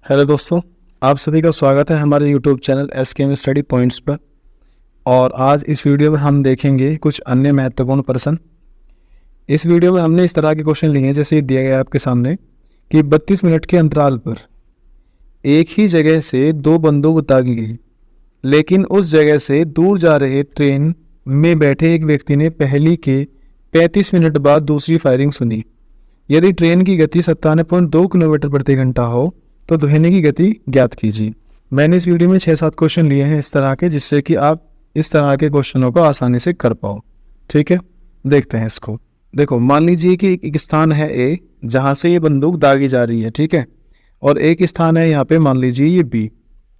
Hello दोस्तों, आप सभी का स्वागत है हमारे YouTube channel SKM study points पर। और आज इस वीडियो में हम देखेंगे कुछ अन्य महत्वपूर्ण प्रश्न। इस वीडियो में हमने इस तरह के क्वेश्चन लिए हैं, जैसे दिया गया है आपके सामने कि 32 मिनट के अंतराल पर एक ही जगह से दो बंदूक दागी गई, लेकिन उस जगह से दूर जा रहे ट्रेन में बैठे एक व्यक्ति ने पहली के 35 मिनट बाद दूसरी फायरिंग सुनी। यदि ट्रेन की गति 97.2 किलोमीटर प्रति घंटा हो तो ध्वनि की गति ज्ञात कीजिए। मैंने इस वीडियो में 6-7 क्वेश्चन लिए हैं इस तरह के, जिससे कि आप इस तरह के क्वेश्चनों को आसानी से कर पाओ। ठीक है, देखते हैं इसको। देखो, मान लीजिए कि एक स्थान है A जहाँ से ये बंदूक दागी जा रही है, ठीक है, और एक स्थान है यहाँ पे, मान लीजिए ये B,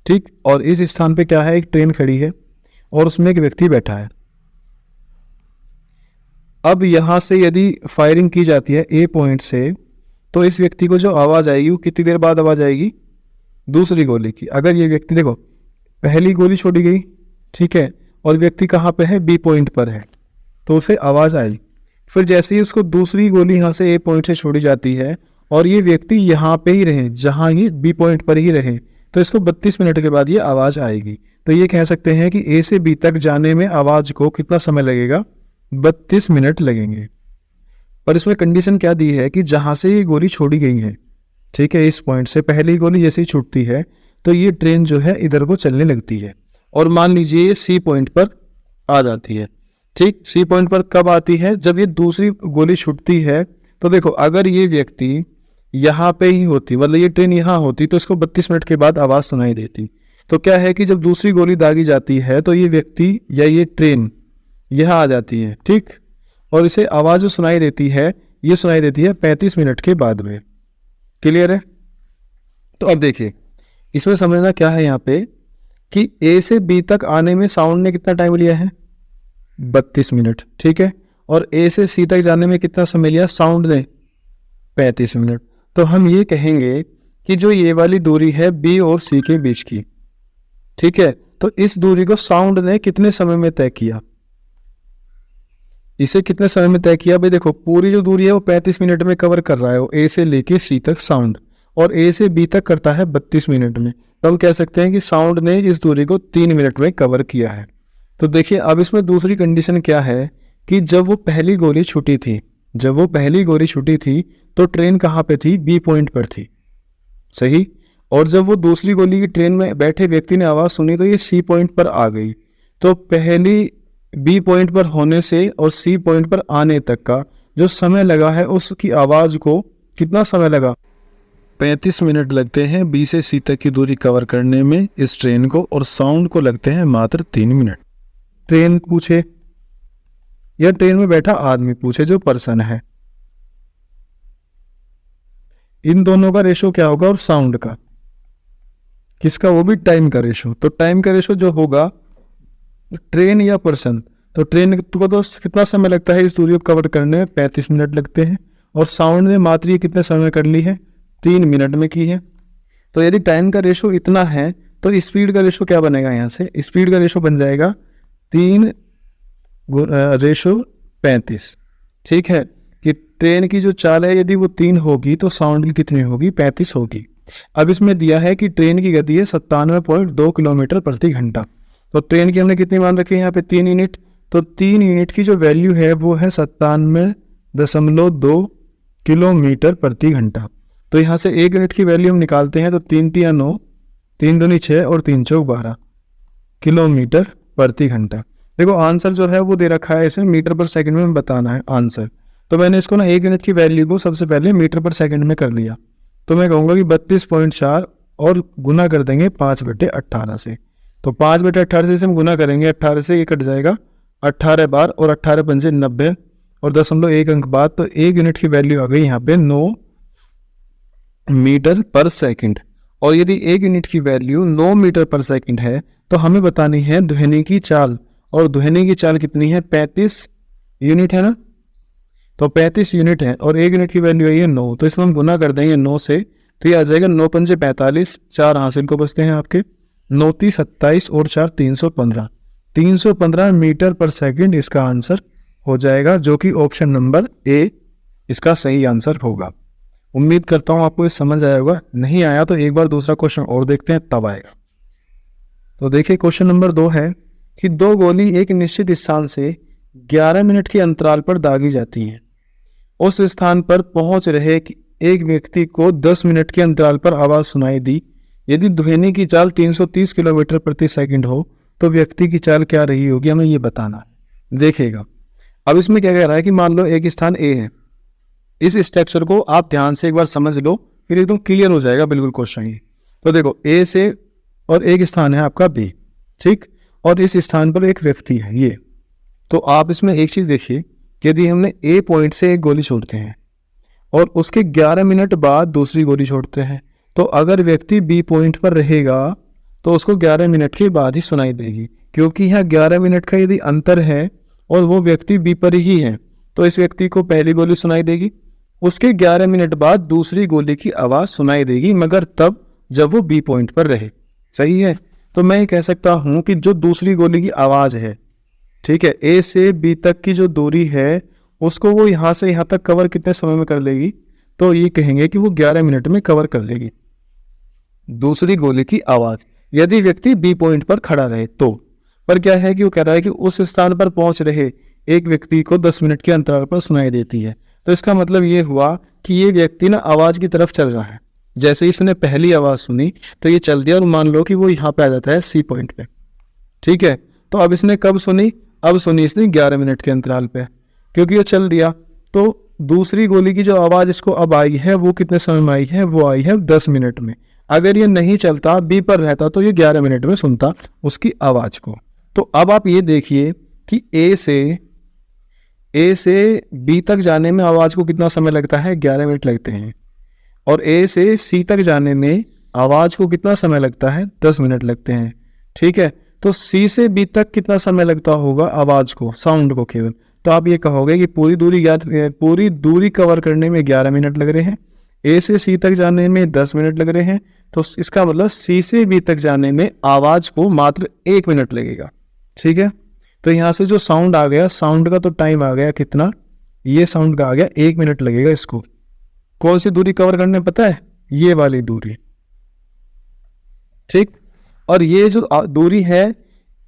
ठीक। और इस स्थान पे क्या है, एक ट्रेन खड़ी है और उसमें एक व्यक्ति बैठा है। अब यहाँ से यदि फायरिंग की जाती है A पॉइंट से, तो इस व्यक्ति को जो आवाज़ आएगी वो कितनी देर बाद आवाज़ आएगी, दूसरी गोली की। अगर ये व्यक्ति, देखो पहली गोली छोड़ी गई, ठीक है, और व्यक्ति कहाँ पे है, B पॉइंट पर है, तो उसे आवाज़ आई। फिर जैसे ही उसको दूसरी गोली यहाँ से A पॉइंट से छोड़ी जाती है और ये व्यक्ति यहाँ पे ही रहे, जहाँ ये B पॉइंट पर ही रहे, तो इसको 32 मिनट के बाद ये आवाज़ आएगी। तो ये कह सकते हैं कि A से B तक जाने में आवाज़ को कितना समय लगेगा, 32 मिनट लगेंगे। पर इसमें कंडीशन क्या दी है कि जहाँ से ये गोली छोड़ी गई है, ठीक है, इस पॉइंट से पहली गोली जैसे ही छूटती है तो ये ट्रेन जो है इधर को चलने लगती है, और मान लीजिए ये C पॉइंट पर आ जाती है। ठीक, C पॉइंट पर कब आती है, जब ये दूसरी गोली छूटती है। तो देखो, अगर ये व्यक्ति यहाँ पे ही होती, मतलब ये ट्रेन यहाँ होती, तो इसको 32 मिनट के बाद आवाज़ सुनाई देती। तो क्या है कि जब दूसरी गोली दागी जाती है तो ये व्यक्ति या ये ट्रेन यहाँ आ जाती है, ठीक, और इसे आवाज़ जो सुनाई देती है, ये सुनाई देती है 35 मिनट के बाद में। क्लियर है? तो अब देखिए, इसमें समझना क्या है यहाँ पे कि A से B तक आने में साउंड ने कितना टाइम लिया है, 32 मिनट, ठीक है, और A से C तक जाने में कितना समय लिया साउंड ने, 35 मिनट। तो हम ये कहेंगे कि जो ये वाली दूरी है B और C के बीच की, ठीक है, तो इस दूरी को साउंड ने कितने समय में तय किया, इसे कितने समय में तय किया। भाई देखो, पूरी जो दूरी है वो 35 मिनट में कवर कर रहा है, वो A से लेके C तक साउंड, और A से B तक करता है 32 मिनट में। तो हम कह सकते हैं कि साउंड ने इस दूरी को 3 मिनट में कवर किया है। तो देखिए, अब इसमें दूसरी कंडीशन क्या है कि जब वो पहली गोली छूटी थी, तो ट्रेन कहाँ पे थी, B पॉइंट पर थी, सही। और जब वो दूसरी गोली की ट्रेन में बैठे व्यक्ति ने आवाज़ सुनी तो ये C पॉइंट पर आ गई। तो पहली B पॉइंट पर होने से और C पॉइंट पर आने तक का जो समय लगा है, उसकी आवाज़ को कितना समय लगा, 35 मिनट लगते हैं B से C तक की दूरी कवर करने में इस ट्रेन को, और साउंड को लगते हैं मात्र 3 मिनट। ट्रेन पूछे या ट्रेन में बैठा आदमी पूछे, जो पर्सन है, इन दोनों का रेशो क्या होगा, और साउंड का किसका, वो भी टाइम का रेशो। तो टाइम का रेशो जो होगा, ट्रेन या पर्सन, तो ट्रेन को तो कितना समय लगता है इस दूरी को कवर करने में, 35 मिनट लगते हैं, और साउंड ने मात्र ये कितने समय कर ली है, 3 मिनट में की है। तो यदि टाइम का रेशो इतना है तो स्पीड का रेशो क्या बनेगा, यहाँ से स्पीड का रेशो बन जाएगा 3:35, ठीक है, कि ट्रेन की जो चाल है यदि वो 3 होगी तो साउंड की कितनी होगी, 35 होगी। अब इसमें दिया है कि ट्रेन की गति है 97.2 किलोमीटर प्रति घंटा। तो ट्रेन की हमने कितनी मान रखी है यहाँ पे, 3 यूनिट। तो 3 यूनिट की जो वैल्यू है वो है 97.2 किलोमीटर प्रति घंटा। तो यहाँ से 1 यूनिट की वैल्यू हम निकालते हैं, तो 3 × 9, 3 दूनी 6 और 3 चौक 12 किलोमीटर प्रति घंटा। देखो, आंसर जो है वो दे रखा है, इसे मीटर पर सेकंड में बताना है आंसर। तो मैंने इसको ना 1 यूनिट की वैल्यू को सबसे पहले मीटर पर सेकंड में कर लिया। तो मैं कहूँगा कि 32.4 और गुना कर देंगे 5/18 से। तो 5/18 से हम गुना करेंगे, 18 से ये कट जाएगा, 18 बार, और 18 पंजे 90, और 0.1 अंक बाद, तो 1 यूनिट की वैल्यू आ गई यहाँ पे 9 मीटर पर सेकंड। और यदि 1 यूनिट की वैल्यू 9 मीटर पर सेकंड है तो हमें बतानी है ध्वनि की चाल, और ध्वनि की चाल कितनी है, 35 यूनिट है ना। तो 35 यूनिट है और 1 यूनिट की वैल्यू है ये 9, तो इसमें हम गुना कर देंगे 9 से, तो ये आ जाएगा 9 पंजे 45, 4 हासिल को बचते हैं आपके, 9 × 27 और 4 315, 315 मीटर पर सेकंड इसका आंसर हो जाएगा, जो कि ऑप्शन नंबर A इसका सही आंसर होगा। उम्मीद करता हूँ आपको ये समझ आया होगा। नहीं आया तो एक बार दूसरा क्वेश्चन और देखते हैं, तब आएगा। तो देखिए क्वेश्चन नंबर 2 है कि 2 गोली एक निश्चित स्थान से 11 मिनट के अंतराल पर दागी जाती हैं। उस स्थान पर पहुंच रहे एक व्यक्ति को 10 मिनट के अंतराल पर आवाज सुनाई दी। यदि ध्वनि की चाल 330 किलोमीटर प्रति सेकंड हो तो व्यक्ति की चाल क्या रही होगी, हमें ये बताना है। देखिएगा अब इसमें क्या कह रहा है कि मान लो एक स्थान ए है। इस स्ट्रक्चर को आप ध्यान से एक बार समझ लो, फिर एकदम क्लियर हो जाएगा बिल्कुल क्वेश्चन ये। तो देखो ए से और एक स्थान है आपका बी, ठीक, और इस स्थान पर एक व्यक्ति है ये। तो आप इसमें एक चीज देखिए, यदि हमने ए पॉइंट से एक गोली छोड़ते हैं और उसके 11 मिनट बाद दूसरी गोली छोड़ते हैं, तो अगर व्यक्ति बी पॉइंट पर रहेगा तो उसको 11 मिनट के बाद ही सुनाई देगी, क्योंकि यहाँ 11 मिनट का यदि अंतर है और वो व्यक्ति बी पर ही है, तो इस व्यक्ति को पहली गोली सुनाई देगी, उसके 11 मिनट बाद दूसरी गोली की आवाज सुनाई देगी, मगर तब जब वो बी पॉइंट पर रहे। सही है। तो मैं कह सकता हूं कि जो दूसरी गोली की आवाज है, ठीक है, ए से बी तक की जो दूरी है उसको वो यहां से यहां तक कवर कितने समय में कर लेगी, तो ये कहेंगे कि वो 11 मिनट में कवर कर लेगी दूसरी गोली की आवाज, यदि व्यक्ति बी पॉइंट पर खड़ा रहे तो। पर क्या है कि वो कह रहा है कि उस स्थान पर पहुंच रहे एक व्यक्ति को 10 मिनट के अंतराल पर सुनाई देती है। तो इसका मतलब ये हुआ कि ये व्यक्ति ना आवाज की तरफ चल रहा है। जैसे ही इसने पहली आवाज सुनी तो ये चल दिया और मान लो कि वो यहाँ पे आ जाता है सी पॉइंट पे, ठीक है। तो अब इसने कब सुनी, अब सुनी इसने 11 मिनट के अंतराल पे, क्योंकि ये चल दिया। तो दूसरी गोली की जो आवाज इसको अब आई है वो कितने समय में आई है, वो आई है 10 मिनट में। अगर ये नहीं चलता, बी पर रहता, तो ये 11 मिनट में सुनता उसकी आवाज को। तो अब आप ये देखिए कि ए से बी तक जाने में आवाज को कितना समय लगता है, 11 मिनट लगते हैं, और ए से सी तक जाने में आवाज को कितना समय लगता है, 10 मिनट लगते हैं, ठीक है। तो सी से बी तक कितना समय लगता होगा आवाज को, साउंड को केवल, तो आप ये कहोगे कि पूरी दूरी कवर करने में 11 मिनट लग रहे हैं, ए से सी तक जाने में 10 मिनट लग रहे हैं, तो इसका मतलब सी से बी तक जाने में आवाज को मात्र 1 मिनट लगेगा, ठीक है। तो यहाँ से जो साउंड आ गया, साउंड का तो टाइम आ गया कितना, ये साउंड का आ गया 1 मिनट लगेगा इसको। कौन सी दूरी कवर करने पता है, ये वाली दूरी, ठीक। और ये जो दूरी है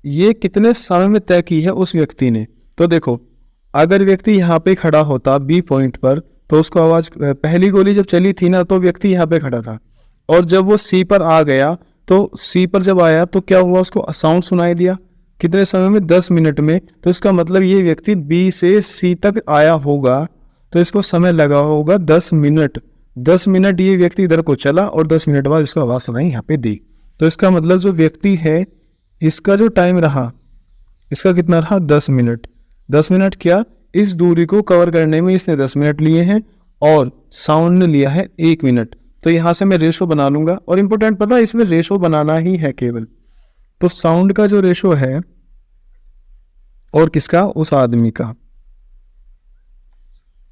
ये कितने समय में तय की है उस व्यक्ति ने। तो देखो अगर व्यक्ति यहाँ पे खड़ा होता बी पॉइंट पर, तो उसको आवाज, पहली गोली जब चली थी ना तो व्यक्ति यहाँ पे खड़ा था, और जब वो सी पर आ गया तो सी पर जब आया तो क्या हुआ, उसको साउंड सुनाई दिया कितने समय में, 10 मिनट में। तो इसका मतलब ये व्यक्ति बी से सी तक आया होगा तो इसको समय लगा होगा 10 मिनट। 10 मिनट ये व्यक्ति इधर को चला और 10 मिनट बाद इसको आवाज सुनाई यहाँ पे दी। तो इसका मतलब जो व्यक्ति है इसका जो टाइम रहा, इसका कितना रहा, 10 मिनट। 10 मिनट क्या, इस दूरी को कवर करने में इसने 10 मिनट लिए हैं और साउंड ने लिया है 1 मिनट। तो यहाँ से मैं रेशो बना लूंगा, और इंपॉर्टेंट पता है इसमें रेशो बनाना ही है केवल। तो साउंड का जो रेशो है और किसका, उस आदमी का,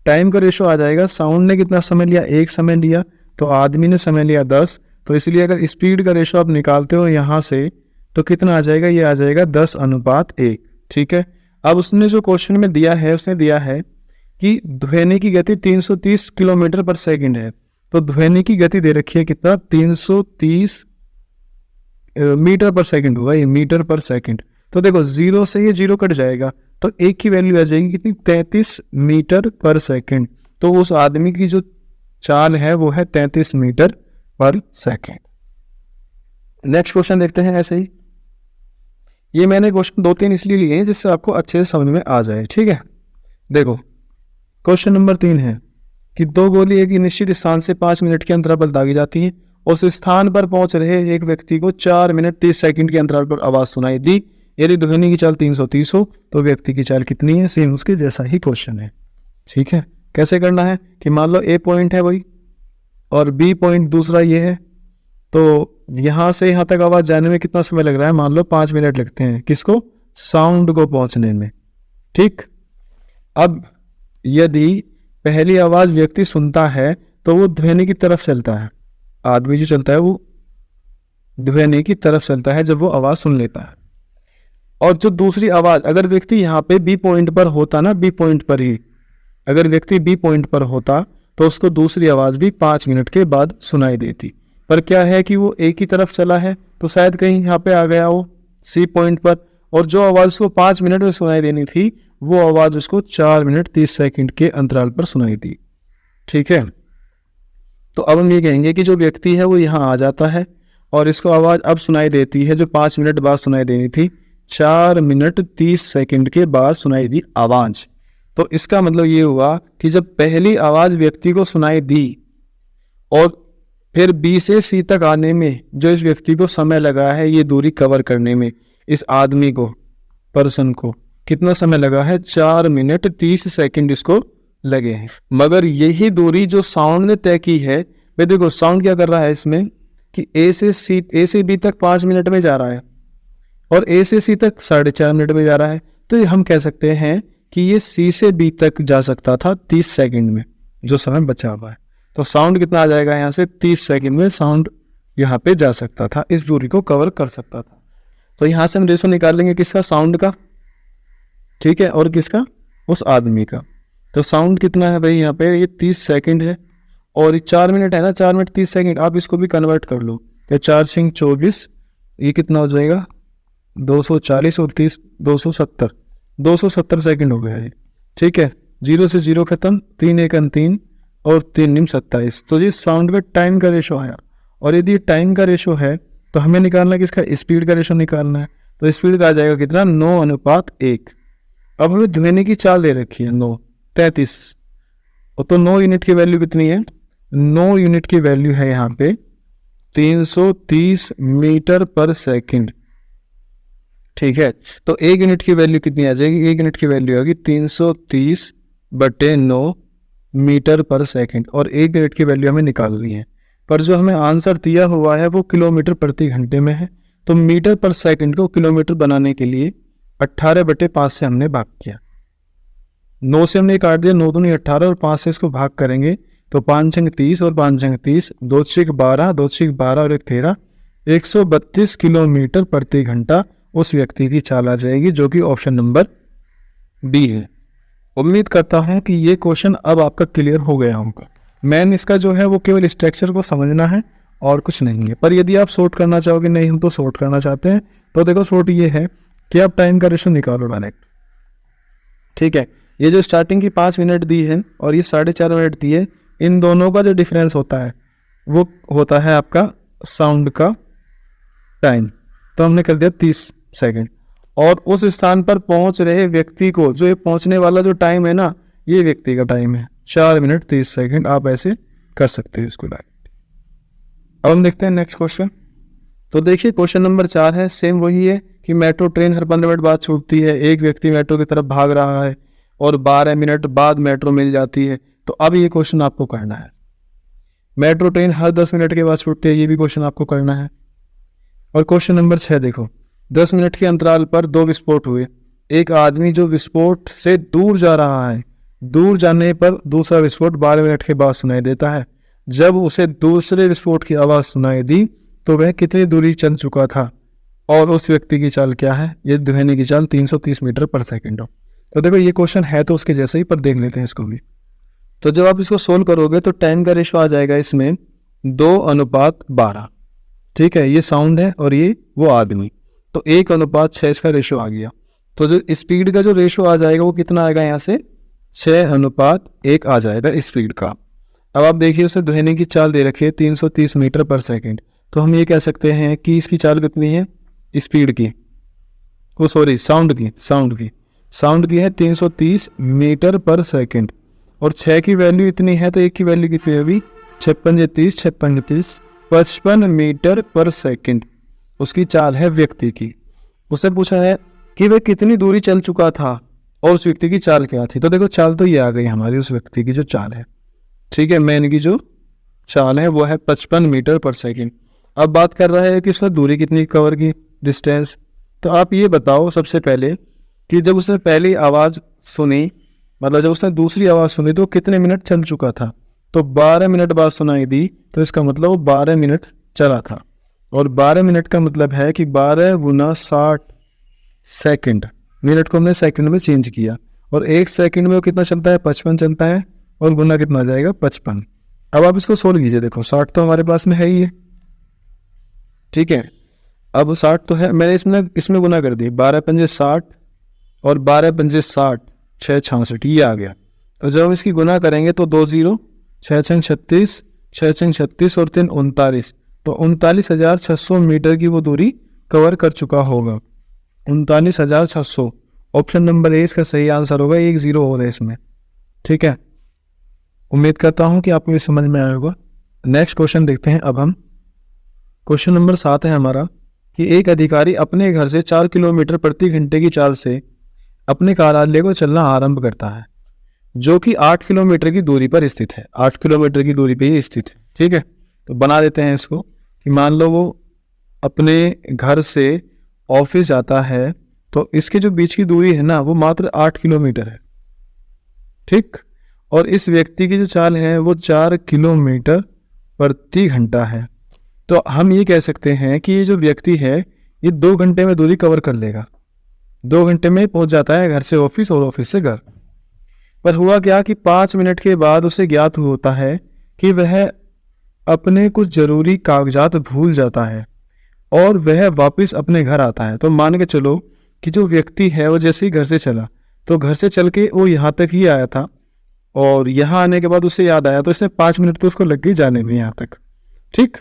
टाइम का रेशो आ जाएगा। साउंड ने कितना समय लिया, 1 समय लिया, तो आदमी ने समय लिया 10। तो इसलिए अगर स्पीड का रेशो आप निकालते हो यहाँ से तो कितना आ जाएगा, ये आ जाएगा 10:1, ठीक है। अब उसने जो क्वेश्चन में दिया है, उसने दिया है कि ध्वनि की गति 330 किलोमीटर पर सेकंड है। तो ध्वनि की गति दे रखी है कितना, 330 मीटर पर सेकंड होगा, ये मीटर पर सेकंड। तो देखो 0 से ये 0 कट जाएगा तो एक की वैल्यू आ जाएगी कितनी, 33 मीटर पर सेकंड। तो उस आदमी की जो चाल है वो है 33 मीटर पर सेकंड। नेक्स्ट क्वेश्चन देखते हैं। ऐसे ही ये मैंने क्वेश्चन 2-3 इसलिए लिए हैं जिससे आपको अच्छे से समझ में आ जाए, ठीक है। देखो क्वेश्चन नंबर 3 है कि 2 गोली एक निश्चित स्थान से 5 मिनट के अंतराल पर दागी जाती है। उस स्थान पर पहुंच रहे एक व्यक्ति को 4 मिनट 30 सेकंड के अंतराल पर आवाज सुनाई दी। यदि ध्वनि की चाल 330 हो तो व्यक्ति की चाल कितनी है, सेम उसके जैसा ही क्वेश्चन है, ठीक है। कैसे करना है कि मान लो ए पॉइंट है वही और बी पॉइंट दूसरा ये है, तो यहां से यहां तक आवाज जाने में कितना समय लग रहा है, मान लो 5 मिनट लगते हैं, किसको, साउंड को पहुंचने में, ठीक। अब यदि पहली आवाज व्यक्ति सुनता है तो वो ध्वनि की तरफ चलता है, आदमी जो चलता है वो ध्वनि की तरफ चलता है जब वो आवाज सुन लेता है। और जो दूसरी आवाज, अगर व्यक्ति यहाँ पे बी पॉइंट पर होता ना, बी पॉइंट पर ही अगर व्यक्ति बी पॉइंट पर होता तो उसको दूसरी आवाज़ भी 5 मिनट के बाद सुनाई देती। पर क्या है कि वो एक ही तरफ चला है, तो शायद कहीं यहाँ पे आ गया वो सी पॉइंट पर, और जो आवाज़ उसको 5 मिनट में सुनाई देनी थी वो आवाज़ उसको 4 मिनट 30 सेकंड के अंतराल पर सुनाई दी। ठीक है, तो अब हम ये कहेंगे कि जो व्यक्ति है वो यहाँ आ जाता है और इसको आवाज़ अब सुनाई देती है जो 5 मिनट बाद सुनाई देनी थी, 4 मिनट 30 सेकंड के बाद सुनाई दी आवाज़। तो इसका मतलब ये हुआ कि जब पहली आवाज़ व्यक्ति को सुनाई दी और फिर बी से सी तक आने में जो इस व्यक्ति को समय लगा है, ये दूरी कवर करने में, इस आदमी को, पर्सन को कितना समय लगा है, 4 मिनट 30 सेकंड इसको लगे हैं। मगर यही दूरी जो साउंड ने तय की है, भाई देखो साउंड क्या कर रहा है इसमें कि ए से बी तक 5 मिनट में जा रहा है और ए से सी तक 4.5 मिनट में जा रहा है। तो ये हम कह सकते हैं कि ये सी से बी तक जा सकता था 30 सेकंड में, जो समय बचा हुआ है। तो साउंड कितना आ जाएगा यहाँ से, 30 सेकंड में साउंड यहाँ पे जा सकता था, इस दूरी को कवर कर सकता था। तो यहाँ से हम रेशो निकाल लेंगे किसका, साउंड का, ठीक है, और किसका, उस आदमी का। तो साउंड कितना है भाई यहाँ पे, ये 30 सेकंड है और ये 4 मिनट है ना, 4 मिनट 30 सेकंड। आप इसको भी कन्वर्ट कर लो, तो 4 सिंह 24, ये कितना हो जाएगा 240 और 30 270 सेकंड हो गया ये। ठीक है, 0 से 0 खत्म, 3 1 3 और 3 निम 27। तो ये साउंड का टाइम का रेशो आया। और यदि टाइम का रेशो है तो हमें निकालना है किसका, स्पीड का रेशो निकालना है। तो स्पीड का आ जाएगा कितना, 9:1। अब हमें ध्वनि की चाल दे रखी है 9 33, और तो 9 यूनिट की वैल्यू कितनी है, 9 यूनिट की वैल्यू है यहाँ पे 330 मीटर पर सेकंड। ठीक है, तो 1 यूनिट की वैल्यू कितनी आ जाएगी, 1 यूनिट की वैल्यू होगी 330/9 मीटर पर सेकंड, और 1 यूनिट की वैल्यू हमें निकालनी है। पर जो हमें आंसर दिया हुआ है वो किलोमीटर प्रति घंटे में है। तो मीटर पर सेकंड को किलोमीटर बनाने के लिए 18/5 से हमने भाग किया। 9 से हमने काट दिया, 9 दूनी 18 और 5 से इसको भाग करेंगे तो 5 छंग 30 और 5 छंग 30, 2 छीक 12, 2 छीक 12 और 1 13, 132 किलोमीटर प्रति घंटा उस व्यक्ति की चाल आ जाएगी, जो कि ऑप्शन नंबर बी है। उम्मीद करता हूं कि ये क्वेश्चन अब आपका क्लियर हो गया होगा। मैन इसका जो है वो केवल स्ट्रक्चर को समझना है और कुछ नहीं है। पर यदि आप शॉर्ट करना चाहोगे, नहीं हम तो शॉर्ट करना चाहते हैं, तो देखो शॉर्ट ये है कि आप टाइम का रेशो निकालो डायरेक्ट। ठीक है, ये जो स्टार्टिंग की 5 मिनट दी है और ये 4.5 मिनट दी है, इन दोनों का जो डिफरेंस होता है वो होता है आपका साउंड का टाइम। तो हमने कर दिया 30 सेकंड, और उस स्थान पर पहुंच रहे व्यक्ति को, जो ये पहुंचने वाला जो टाइम है ना, ये व्यक्ति का टाइम है 4 मिनट 30 सेकंड। आप ऐसे कर सकते हो इसको डायरेक्ट। अब हम देखते हैं नेक्स्ट क्वेश्चन। तो देखिए क्वेश्चन नंबर 4 है, सेम वही है कि मेट्रो ट्रेन हर 15 मिनट बाद छूटती है, एक व्यक्ति मेट्रो की तरफ भाग रहा है और 12 मिनट बाद मेट्रो मिल जाती है। तो अब ये क्वेश्चन आपको करना है। मेट्रो ट्रेन हर 10 मिनट के बाद छूटती है, ये भी क्वेश्चन आपको करना है। और क्वेश्चन नंबर 6 देखो, 10 मिनट के अंतराल पर 2 विस्फोट हुए। एक आदमी जो विस्फोट से दूर जा रहा है, दूर जाने पर दूसरा विस्फोट 12 मिनट के बाद सुनाई देता है। जब उसे दूसरे विस्फोट की आवाज़ सुनाई दी तो वह कितनी दूरी चल चुका था और उस व्यक्ति की चाल क्या है। ये ध्वनि की चाल 330 मीटर पर सेकंड हो। तो देखो ये क्वेश्चन है तो उसके जैसे ही, पर देख लेते हैं इसको भी। तो जब आप इसको सोल्व करोगे तो टाइम का रेशो आ जाएगा इसमें 2:12। ठीक है, ये साउंड है और ये वो आदमी, तो 1:6 इसका रेशो आ गया। तो जो स्पीड का जो रेशो आ जाएगा वो कितना आएगा, यहाँ से 6:1 आ जाएगा स्पीड का। अब आप देखिए उसे ध्वनि की चाल दे रखी है 330 मीटर पर सेकंड। तो हम ये कह सकते हैं कि इसकी चाल कितनी है, स्पीड की, वो सॉरी साउंड की है 330 मीटर पर सेकंड। और 6 की वैल्यू इतनी है तो 1 की वैल्यू कितनी होगी, 56 55 मीटर पर सेकंड उसकी चाल है व्यक्ति की। उससे पूछा है कि वह कितनी दूरी चल चुका था और उस व्यक्ति की चाल क्या थी। तो देखो चाल तो ये आ गई हमारी, उस व्यक्ति की जो चाल है, ठीक है, मैन की जो चाल है वो है 55 मीटर पर सेकंड। अब बात कर रहा है कि उसने दूरी कितनी कवर की, डिस्टेंस। तो आप ये बताओ सबसे पहले कि जब उसने पहली आवाज़ सुनी, मतलब जब उसने दूसरी आवाज़ सुनी तो कितने मिनट चल चुका था। तो 12 मिनट बाद सुनाई दी, तो इसका मतलब वो 12 मिनट चला था। और 12 मिनट का मतलब है कि 12 × 60 सेकंड, मिनट को हमने सेकंड में चेंज किया, और 1 सेकंड में वो कितना चलता है, 55 चलता है, और गुना कितना आ जाएगा 55। अब आप इसको सोल्व कीजिए। देखो 60 तो हमारे पास में है ही है, ठीक है। अब 60 तो है, मैंने इसमें गुना कर दी, 12 पंजे 60 और 12 पंजे 60, 6 66, ये आ गया। तो जब हम इसकी गुना करेंगे तो 2 0, 6 36, 6 36 और 3 39, तो 39,600 मीटर की वो दूरी कवर कर चुका होगा। 39,600 ऑप्शन नंबर ए इसका सही आंसर होगा। 1 0 हो रहा है इसमें, ठीक है। उम्मीद करता हूं कि आपको ये समझ में आया होगा। नेक्स्ट क्वेश्चन देखते हैं अब हम। क्वेश्चन नंबर 7 है हमारा कि एक अधिकारी अपने घर से 4 किलोमीटर प्रति घंटे की चाल से अपने कार्यालय को चलना आरंभ करता है, जो कि 8 किलोमीटर की दूरी पर स्थित है। 8 किलोमीटर की दूरी पर ही स्थित है, ठीक है। तो बना देते हैं इसको कि मान लो वो अपने घर से ऑफिस जाता है, तो इसके जो बीच की दूरी है ना वो मात्र 8 किलोमीटर है, ठीक। और इस व्यक्ति की जो चाल है वो 4 किलोमीटर प्रति घंटा है। तो हम ये कह सकते हैं कि ये जो व्यक्ति है ये 2 घंटे में दूरी कवर कर लेगा। 2 घंटे में पहुंच जाता है घर से ऑफिस और ऑफिस से घर। पर हुआ क्या कि 5 मिनट के बाद उसे ज्ञात होता है कि वह अपने कुछ जरूरी कागजात भूल जाता है और वह वापस अपने घर आता है। तो मान के चलो कि जो व्यक्ति है वो जैसे ही घर से चला, तो घर से चल के वो यहाँ तक ही आया था और यहाँ आने के बाद उसे याद आया, तो इसने 5 मिनट तो उसको लग गई जाने में यहाँ तक, ठीक।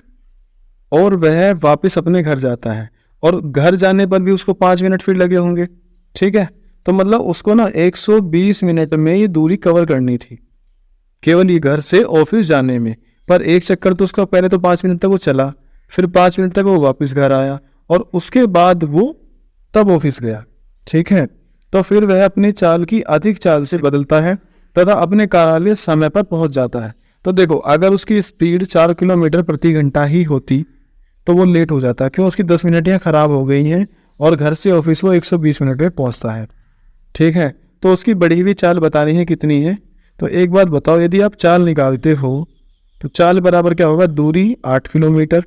और वह वापस अपने घर जाता है और घर जाने पर भी उसको 5 मिनट फिर लगे होंगे, ठीक है। तो मतलब उसको ना 120 मिनट में ये दूरी कवर करनी थी, केवल ये घर से ऑफिस जाने में। पर एक चक्कर तो उसका पहले तो 5 मिनट तक वो चला, फिर 5 मिनट तक वो वापस घर आया और उसके बाद वो तब ऑफिस गया, ठीक है। तो फिर वह अपनी चाल की अधिक चाल से बदलता है तथा अपने कार्यालय समय पर पहुंच जाता है। तो देखो अगर उसकी स्पीड 4 किलोमीटर प्रति घंटा ही होती तो वो लेट हो जाता, क्यों, उसकी 10 मिनट यहाँ खराब हो गई हैं और घर से ऑफिस वो 120 मिनट में पहुंचता है, ठीक है। तो उसकी बढ़ी हुई चाल बतानी है कितनी है। तो एक बात बताओ, यदि आप चाल निकालते हो तो चाल बराबर क्या होगा, दूरी 8 किलोमीटर,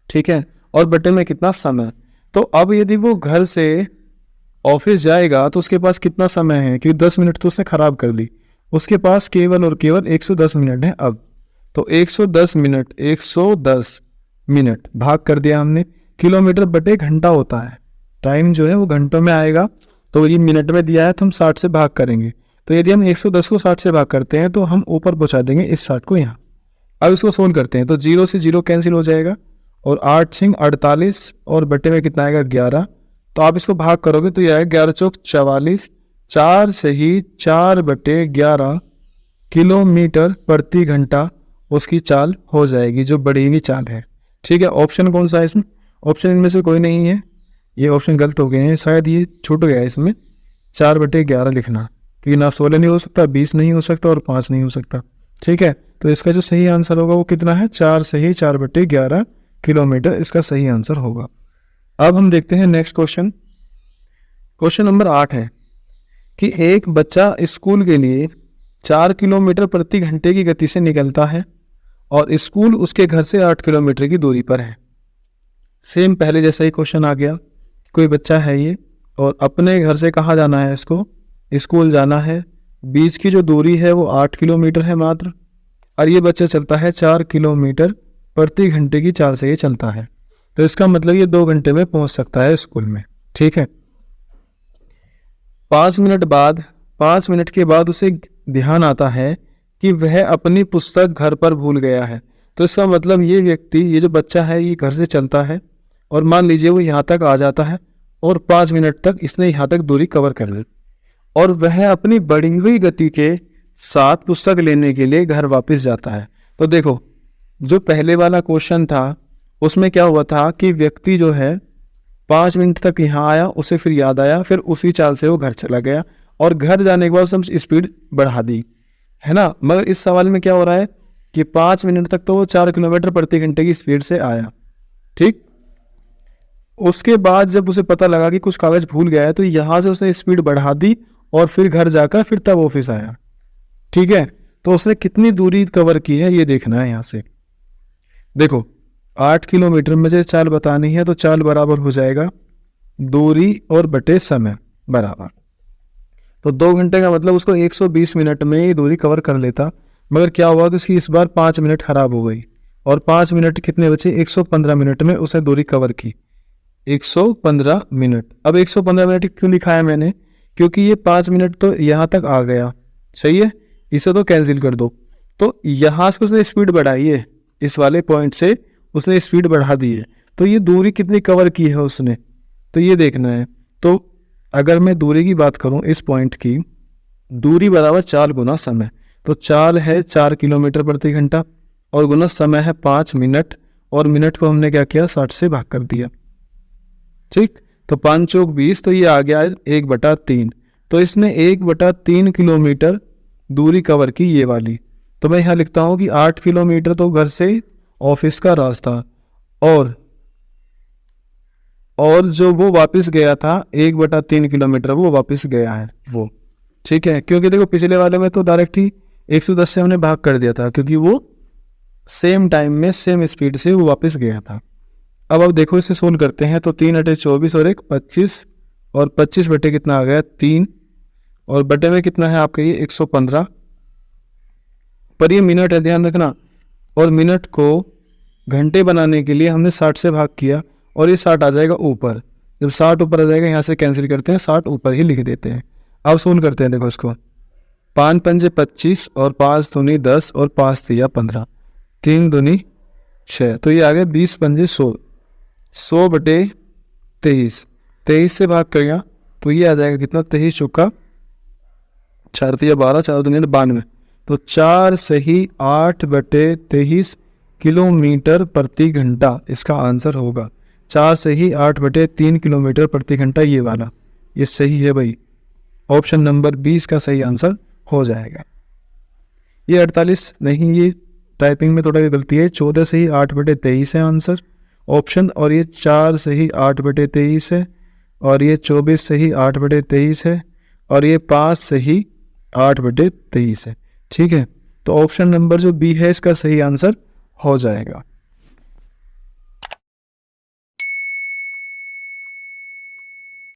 ठीक है, और बटे में कितना समय। तो अब यदि वो घर से ऑफिस जाएगा तो उसके पास कितना समय है, क्योंकि 10 मिनट तो उसने खराब कर ली, उसके पास केवल और केवल 110 मिनट है। अब तो 110 मिनट भाग कर दिया हमने, किलोमीटर बटे घंटा होता है, टाइम जो है वो घंटों में आएगा, तो ये मिनट में दिया है तो हम 60 से भाग करेंगे। तो यदि हम 110 को 60 से भाग करते हैं तो हम ऊपर पहुंचा देंगे इस 60 को यहाँ। अब इसको सोल्व करते हैं तो 0 से 0 कैंसिल हो जाएगा और 8 6 48 और बटे में कितना आएगा 11। तो आप इसको भाग करोगे तो यह आएगा 11 चौक 44, 4 से ही 4 बटे 11 किलोमीटर प्रति घंटा उसकी चाल हो जाएगी, जो बढ़ी हुई चाल है, ठीक है। ऑप्शन कौन सा है इसमें, ऑप्शन इनमें से कोई नहीं है, ये ऑप्शन गलत हो गए हैं, शायद ये छूट गया है इसमें 4 बटे 11 लिखना, क्योंकि ना 16 नहीं हो सकता, 20 नहीं हो सकता और 5 नहीं हो सकता, ठीक है। तो इसका जो सही आंसर होगा वो कितना है, 4 से ही 4 बटे 11 किलोमीटर इसका सही आंसर होगा। अब हम देखते हैं नेक्स्ट क्वेश्चन। क्वेश्चन नंबर 8 है कि एक बच्चा स्कूल के लिए 4 किलोमीटर प्रति घंटे की गति से निकलता है और स्कूल उसके घर से 8 किलोमीटर की दूरी पर है। सेम पहले जैसा ही क्वेश्चन आ गया, कोई बच्चा है ये और अपने घर से कहाँ जाना है, इसको स्कूल जाना है, बीच की जो दूरी है वो 8 किलोमीटर है मात्र, और ये बच्चा चलता है 4 किलोमीटर प्रति घंटे की चाल से ये चलता है। तो इसका मतलब ये 2 घंटे में पहुंच सकता है स्कूल में, ठीक है। 5 मिनट के बाद उसे ध्यान आता है कि वह अपनी पुस्तक घर पर भूल गया है। तो इसका मतलब ये व्यक्ति, ये जो बच्चा है, ये घर से चलता है और मान लीजिए वो यहाँ तक आ जाता है और 5 मिनट तक इसने यहाँ तक दूरी कवर कर ली और वह अपनी बढ़ी हुई गति के साथ पुस्तक लेने के लिए घर वापस जाता है। तो देखो जो पहले वाला क्वेश्चन था उसमें क्या हुआ था कि व्यक्ति जो है 5 मिनट तक यहाँ आया, उसे फिर याद आया, फिर उसी चाल से वो घर चला गया और घर जाने के बाद उसने स्पीड बढ़ा दी, है ना। मगर इस सवाल में क्या हो रहा है कि 5 मिनट तक तो वो 4 किलोमीटर प्रति घंटे की स्पीड से आया, ठीक। उसके बाद जब उसे पता लगा कि कुछ कागज भूल गया है तो यहाँ से उसने स्पीड बढ़ा दी और फिर घर जाकर फिर तब ऑफिस आया, ठीक है। तो उसने कितनी दूरी कवर की है ये देखना है। यहाँ से देखो 8 किलोमीटर में से चाल बतानी है तो चाल बराबर हो जाएगा दूरी और बटे समय बराबर। तो 2 घंटे का मतलब उसको 120 मिनट में ये दूरी कवर कर लेता, मगर क्या हुआ कि उसकी इस बार 5 मिनट खराब हो गई और 5 मिनट कितने बचे, 115 मिनट में उसने दूरी कवर की, 115 मिनट। अब 115 मिनट क्यों लिखा है मैंने, क्योंकि ये 5 मिनट तो यहाँ तक आ गया, सही है, इसे तो कैंसिल कर दो। तो यहाँ से उसने स्पीड बढ़ाई है, इस वाले पॉइंट से उसने स्पीड बढ़ा दी है, तो ये दूरी कितनी कवर की है उसने, तो ये देखना है। तो अगर मैं दूरी की बात करूं, इस पॉइंट की दूरी बराबर 4 गुना समय, तो 4 है 4 किलोमीटर प्रति घंटा और गुना समय है 5 मिनट, और मिनट को हमने क्या किया, 60 से भाग कर दिया, ठीक। तो 5 चौक 20, तो ये आ गया 1/3। तो इसने 1/3 किलोमीटर दूरी कवर की, ये वाली। तो मैं यहाँ लिखता हूँ कि 8 किलोमीटर तो घर से ऑफिस का रास्ता, और जो वो वापस गया था 1/3 किलोमीटर वो वापस गया है वो, ठीक है। क्योंकि देखो पिछले वाले में तो डायरेक्ट ही 110 से हमने भाग कर दिया था, क्योंकि वो सेम टाइम में सेम स्पीड से वो वापस गया था। अब देखो इसे सोल्व करते हैं, तो 3 × 24 और 1 25, और 25 बटे कितना आ गया 3, और बटे में कितना है आपका ये 115, पर ये मिनट है, ध्यान रखना। और मिनट को घंटे बनाने के लिए हमने 60 से भाग किया, और ये 60 आ जाएगा ऊपर। जब 60 ऊपर आ जाएगा यहाँ से कैंसिल करते हैं, 60 ऊपर ही लिख देते हैं। अब सोल्व करते हैं, देखो इसको, 5 पंजे 25 और 5 दूनी 10 और 5 तिया 15, 3 दूनी 6, तो ये आ गया 20 पंजे 100, 100 बटे 23, 23 से भाग करेगा तो ये आ जाएगा कितना, 23 चौका 4 तिया 12, 4 दूनी 92, तो 4 सही 8/23 किलोमीटर प्रति घंटा इसका आंसर होगा। 4 सही 8/3 किलोमीटर प्रति घंटा, ये वाला ये सही है भाई, ऑप्शन नंबर 20 का सही आंसर हो जाएगा। ये 48 नहीं, ये टाइपिंग में थोड़ा गलती है, 14 सही 8/23 है आंसर ऑप्शन, और ये 4 सही 8/23 है, और ये 24 सही 8/23 है, और ये 5 सही 8/23 है, ठीक है। तो ऑप्शन नंबर जो बी है इसका सही आंसर हो जाएगा।